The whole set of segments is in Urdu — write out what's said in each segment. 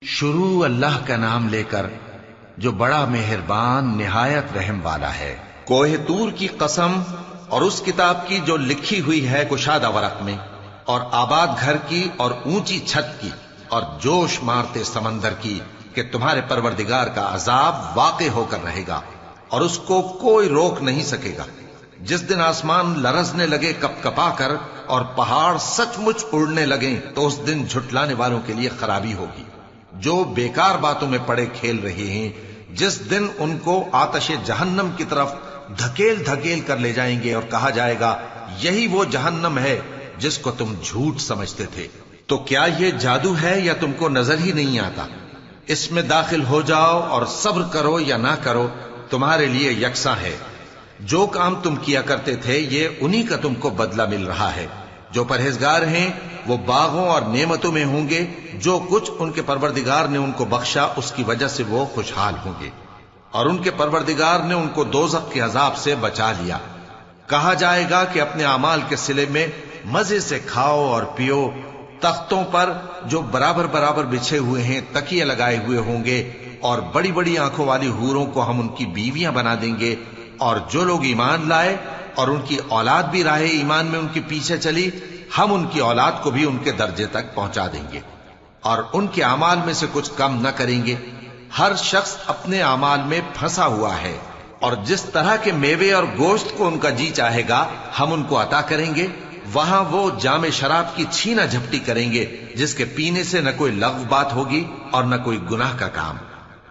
شروع اللہ کا نام لے کر جو بڑا مہربان نہایت رحم والا ہے۔ کوہ طور کی قسم اور اس کتاب کی جو لکھی ہوئی ہے کشادہ ورق میں، اور آباد گھر کی اور اونچی چھت کی، اور جوش مارتے سمندر کی کہ تمہارے پروردگار کا عذاب واقع ہو کر رہے گا اور اس کو کوئی روک نہیں سکے گا۔ جس دن آسمان لرزنے لگے کپ کپا کر اور پہاڑ سچ مچ اڑنے لگیں تو اس دن جھٹلانے والوں کے لیے خرابی ہوگی جو بیکار باتوں میں پڑے کھیل رہے ہیں۔ جس دن ان کو آتش جہنم کی طرف دھکیل دھکیل کر لے جائیں گے اور کہا جائے گا یہی وہ جہنم ہے جس کو تم جھوٹ سمجھتے تھے۔ تو کیا یہ جادو ہے یا تم کو نظر ہی نہیں آتا؟ اس میں داخل ہو جاؤ اور صبر کرو یا نہ کرو تمہارے لیے یکساں ہے۔ جو کام تم کیا کرتے تھے یہ انہی کا تم کو بدلہ مل رہا ہے۔ جو پرہیزگار ہیں وہ باغوں اور نعمتوں میں ہوں گے، جو کچھ ان کے پروردگار نے ان کو بخشا اس کی وجہ سے وہ خوشحال ہوں گے، اور ان کے پروردگار نے ان کو دوزخ کے عذاب سے بچا لیا۔ کہا جائے گا کہ اپنے اعمال کے صلے میں مزے سے کھاؤ اور پیو، تختوں پر جو برابر برابر بچھے ہوئے ہیں تکیے لگائے ہوئے ہوں گے، اور بڑی بڑی آنکھوں والی حوروں کو ہم ان کی بیویاں بنا دیں گے، اور جو لوگ ایمان لائے اور ان کی اولاد بھی راہ ایمان میں ان کے پیچھے چلی، ہم ان کی اولاد کو بھی ان کے درجے تک پہنچا دیں گے اور ان کے اعمال میں سے کچھ کم نہ کریں گے۔ ہر شخص اپنے اعمال میں پھنسا ہوا ہے، اور جس طرح کے میوے اور گوشت کو ان کا جی چاہے گا ہم ان کو عطا کریں گے۔ وہاں وہ جام شراب کی چھینا جھپٹی کریں گے جس کے پینے سے نہ کوئی لغو بات ہوگی اور نہ کوئی گناہ کا کام۔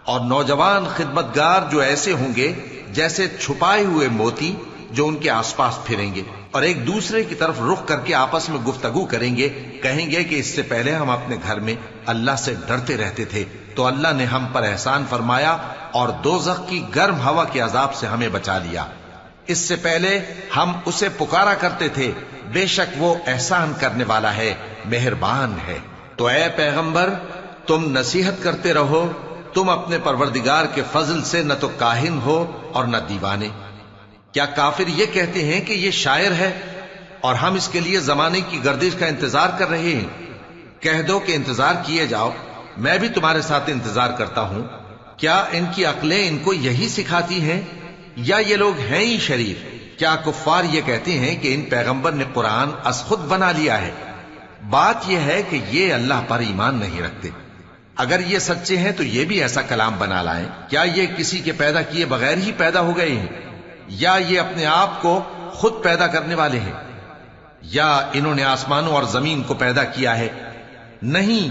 اور نوجوان خدمتگار جو ایسے ہوں گے جیسے چھپائے ہوئے موتی جو ان کے آس پاس پھریں گے اور ایک دوسرے کی طرف رخ کر کے آپس میں گفتگو کریں گے، کہیں گے کہ اس سے پہلے ہم اپنے گھر میں اللہ سے ڈرتے رہتے تھے تو اللہ نے ہم پر احسان فرمایا اور دوزخ کی گرم ہوا کے عذاب سے ہمیں بچا لیا۔ اس سے پہلے ہم اسے پکارا کرتے تھے، بے شک وہ احسان کرنے والا ہے، مہربان ہے۔ تو اے پیغمبر تم نصیحت کرتے رہو، تم اپنے پروردگار کے فضل سے نہ تو کاہن ہو اور نہ دیوانے۔ کیا کافر یہ کہتے ہیں کہ یہ شاعر ہے اور ہم اس کے لیے زمانے کی گردش کا انتظار کر رہے ہیں؟ کہہ دو کہ انتظار کیے جاؤ، میں بھی تمہارے ساتھ انتظار کرتا ہوں۔ کیا ان کی عقلیں ان کو یہی سکھاتی ہیں یا یہ لوگ ہیں ہی شریف؟ کیا کفار یہ کہتے ہیں کہ ان پیغمبر نے قرآن از خود بنا لیا ہے؟ بات یہ ہے کہ یہ اللہ پر ایمان نہیں رکھتے۔ اگر یہ سچے ہیں تو یہ بھی ایسا کلام بنا لائیں۔ کیا یہ کسی کے پیدا کیے بغیر ہی پیدا ہو گئے ہیں یا یہ اپنے آپ کو خود پیدا کرنے والے ہیں؟ یا انہوں نے آسمانوں اور زمین کو پیدا کیا ہے؟ نہیں،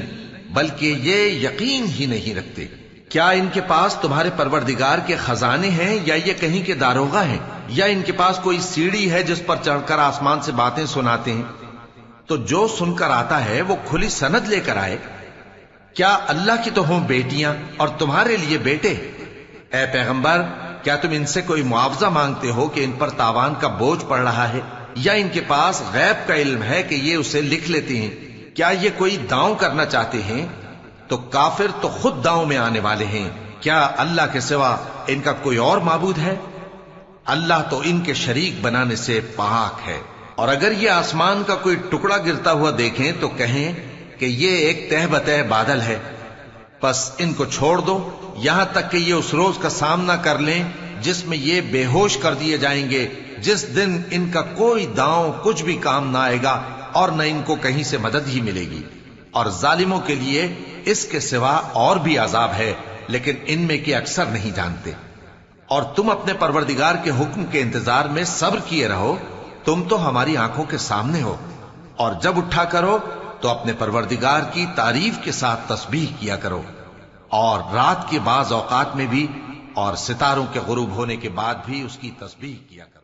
بلکہ یہ یقین ہی نہیں رکھتے۔ کیا ان کے پاس تمہارے پروردگار کے خزانے ہیں یا یہ کہیں کے داروغہ ہیں؟ یا ان کے پاس کوئی سیڑھی ہے جس پر چڑھ کر آسمان سے باتیں سناتے ہیں؟ تو جو سن کر آتا ہے وہ کھلی سند لے کر آئے۔ کیا اللہ کی تو ہوں بیٹیاں اور تمہارے لیے بیٹے؟ اے پیغمبر کیا تم ان سے کوئی معاوضہ مانگتے ہو کہ ان پر تاوان کا بوجھ پڑ رہا ہے، یا ان کے پاس غیب کا علم ہے کہ یہ اسے لکھ لیتے ہیں؟ کیا یہ کوئی داؤں کرنا چاہتے ہیں؟ تو کافر تو خود داؤں میں آنے والے ہیں۔ کیا اللہ کے سوا ان کا کوئی اور معبود ہے؟ اللہ تو ان کے شریک بنانے سے پاک ہے۔ اور اگر یہ آسمان کا کوئی ٹکڑا گرتا ہوا دیکھیں تو کہیں کہ یہ ایک تہ بتہ بادل ہے، پس ان کو چھوڑ دو یہاں تک کہ یہ اس روز کا سامنا کر لیں جس میں یہ بے ہوش کر دیے جائیں گے، جس دن ان کا کوئی داؤں کچھ بھی کام نہ آئے گا اور نہ ان کو کہیں سے مدد ہی ملے گی۔ اور ظالموں کے لیے اس کے سوا اور بھی عذاب ہے، لیکن ان میں کے اکثر نہیں جانتے۔ اور تم اپنے پروردگار کے حکم کے انتظار میں صبر کیے رہو، تم تو ہماری آنکھوں کے سامنے ہو۔ اور جب اٹھا کرو تو اپنے پروردگار کی تعریف کے ساتھ تسبیح کیا کرو، اور رات کے بعض اوقات میں بھی اور ستاروں کے غروب ہونے کے بعد بھی اس کی تسبیح کیا کرو۔